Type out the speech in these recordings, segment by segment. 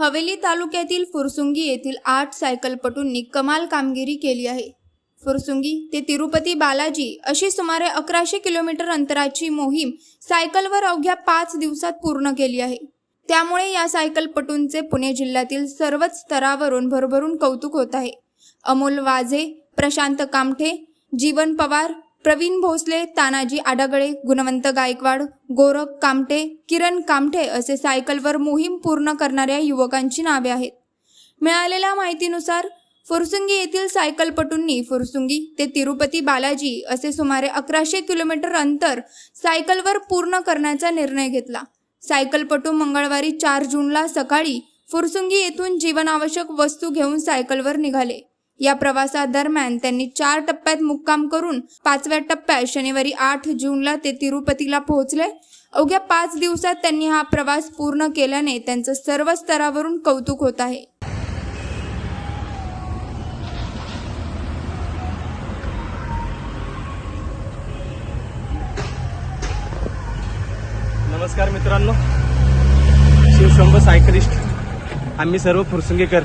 हवेली तालुक्यातील फुरसुंगी येथील 8 सायकलपटूंनी कमाल कामगिरी केली आहे। फुरसुंगी ते तिरुपती बालाजी अशी सुमारे 1100 किलोमीटर अंतराची मोहीम सायकलवर अवघ्या 5 दिवसात पूर्ण केली आहे। त्यामुळे या सायकलपटूंचे पुणे जिल्ह्यातील सर्वच स्तरावरून भरभरून कौतुक होत आहे। अमोल वाझे, प्रशांत कामठे, जीवन पवार, प्रवीण भोसले, तानाजी आडगळे, गुणवंत गायकवाड, गोरख कामठे, किरण कामठे असे सायकलवर मोहीम पूर्ण करणाऱ्या युवकांची नावे आहेत। मिळालेल्या माहितीनुसार फुरसुंगी येथील सायकलपटूंनी फुरसुंगी ते तिरुपती बालाजी असे सुमारे 1100 किलोमीटर अंतर सायकलवर पूर्ण करण्याचा निर्णय घेतला। सायकलपटू मंगळवारी 4 जूनला सकाळी फुरसुंगी येथून जीवनावश्यक वस्तू घेऊन सायकलवर निघाले। या प्रवासादरम्यान त्यांनी 4 टप्प्यात मुक्काम करून 5व्या टप्प्यात शनिवारी 8 जूनला ते तिरुपतीला पोहोचले। अवघ्या 5 दिवसात त्यांनी हा प्रवास पूर्ण केल्याने त्यांचं सर्व स्तरावरून कौतुक होत आहे। नमस्कार मित्रांनो, शिवशंभ सायकलिस्ट आम्ही सर्व फुरसुंगीकर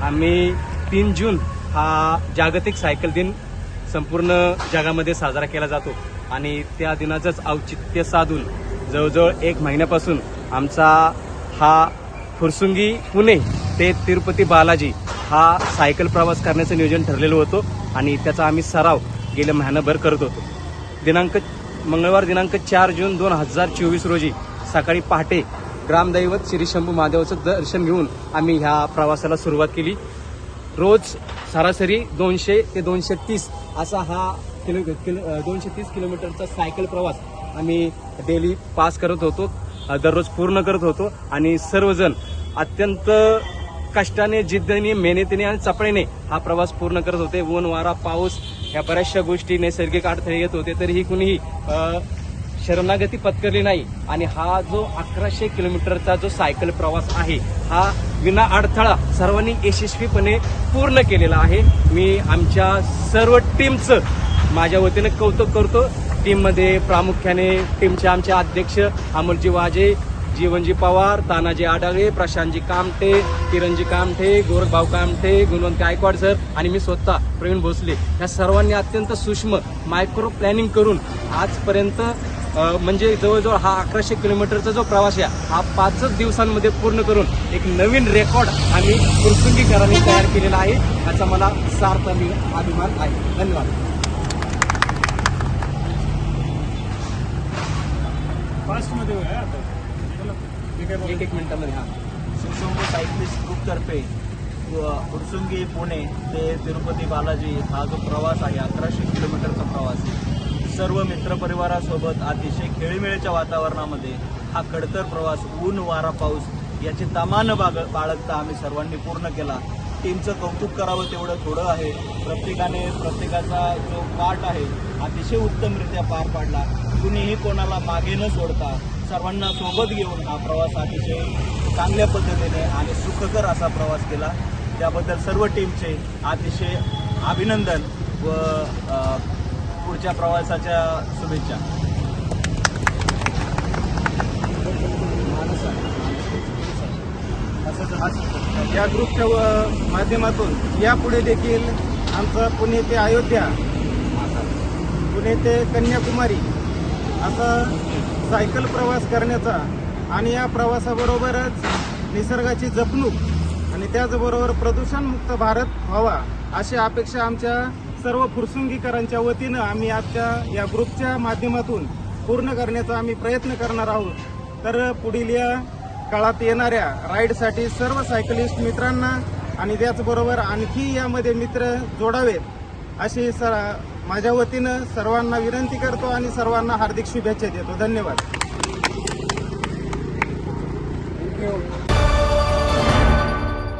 आम्ही 3 जून हा जागतिक सायकल दिन संपूर्ण जगामध्ये साजरा केला जातो आणि त्या दिनाचंच औचित्य साधून जवळजवळ 1 महिन्यापासून आमचा हा फुरसुंगी पुणे ते तिरुपती बालाजी हा सायकल प्रवास करण्याचं नियोजन ठरलेलं होतं आणि त्याचा आम्ही सराव गेल्या महिनाभर करत होतो। मंगळवार दिनांक 4 जून 2024 रोजी सकाळी पहाटे ग्रामदैवत श्री शंभू महादेवाचं दर्शन घेऊन आम्ही ह्या प्रवासाला सुरुवात केली। रोज सरासरी 200 ते 230 असा हा 230 किलोमीटरचा सायकल प्रवास आम्ही डेली पास करत होतो, दररोज पूर्ण करत होतो आणि सर्वजण अत्यंत कष्टाने, जिद्दीने, मेहनतीने आणि चपळीने हा प्रवास पूर्ण करत होते। ऊन, वारा, पाऊस ह्या बऱ्याचशा गोष्टी नैसर्गिक अडथळे येत होते तरीही कुणीही शरणागती पत्करली नाही आणि हा जो 1100 किलोमीटरचा जो सायकल प्रवास आहे हा विना अडथळा सर्वांनी यशस्वीपणे पूर्ण केलेला आहे। मी आमच्या सर्व टीमचं माझ्या वतीने कौतुक करतो। टीममध्ये प्रामुख्याने टीमचे आमचे अध्यक्ष अमोलजी वाझे, जीवनजी पवार, तानाजी आडगळे, प्रशांतजी कामठे, किरणजी कामठे, गोरखभाऊ कामठे, गुणवंत गायकवाड सर आणि मी स्वतः प्रवीण भोसले या सर्वांनी अत्यंत सूक्ष्म मायक्रो प्लॅनिंग करून आजपर्यंत म्हणजे जवळजवळ हा 1100 किलोमीटरचा जो प्रवास आहे हा 5 दिवसांमध्ये पूर्ण करून एक नवीन रेकॉर्ड आम्ही फुरसुंगीकरांनी तयार केलेला आहे। याचा मला सार्थ अभिमान आहे। धन्यवाद। एक मिनिटामध्ये शिवशंभ सायकलिस्ट ग्रुपतर्फे फुरसुंगी पुणे ते तिरुपती बालाजी हा जो प्रवास आहे 1100 किलोमीटरचा प्रवास सर्व मित्रपरिवारासोबत अतिशय खेळीमेळीच्या वातावरणामध्ये हा खडतर प्रवास ऊन, वारा, पाऊस याची तामान बाळगता आम्ही सर्वांनी पूर्ण केला। टीमचं कौतुक करावं तेवढं थोडं आहे। प्रत्येकाचा जो पाठ आहे अतिशय उत्तमरित्या पार पाडला। कुणीही कोणाला मागे न सोडता सर्वांना सोबत घेऊन हा प्रवास अतिशय चांगल्या पद्धतीने आणि सुखकर असा प्रवास केला। त्याबद्दल सर्व टीमचे अतिशय अभिनंदन व पुढच्या प्रवासाच्या शुभेच्छा। या ग्रुपच्या माध्यमातून यापुढे देखील आमचं पुणे ते अयोध्या, पुणे ते कन्याकुमारी असा सायकल प्रवास करण्याचा आणि या प्रवासाबरोबरच निसर्गाची जपणूक आणि त्याचबरोबर प्रदूषणमुक्त भारत व्हावा अशी अपेक्षा आमच्या सर्व फुरसुंगीकरांच्या वतीनं आम्ही आजच्या या ग्रुपच्या माध्यमातून पूर्ण करण्याचा आम्ही प्रयत्न करणार आहोत। तर पुढील या काळात येणाऱ्या राईडसाठी सर्व सायकलिस्ट मित्रांना आणि त्याचबरोबर आणखी यामध्ये मित्र जोडावेत अशी माझ्या वतीनं सर्वांना विनंती करतो आणि सर्वांना हार्दिक शुभेच्छा देतो। धन्यवाद।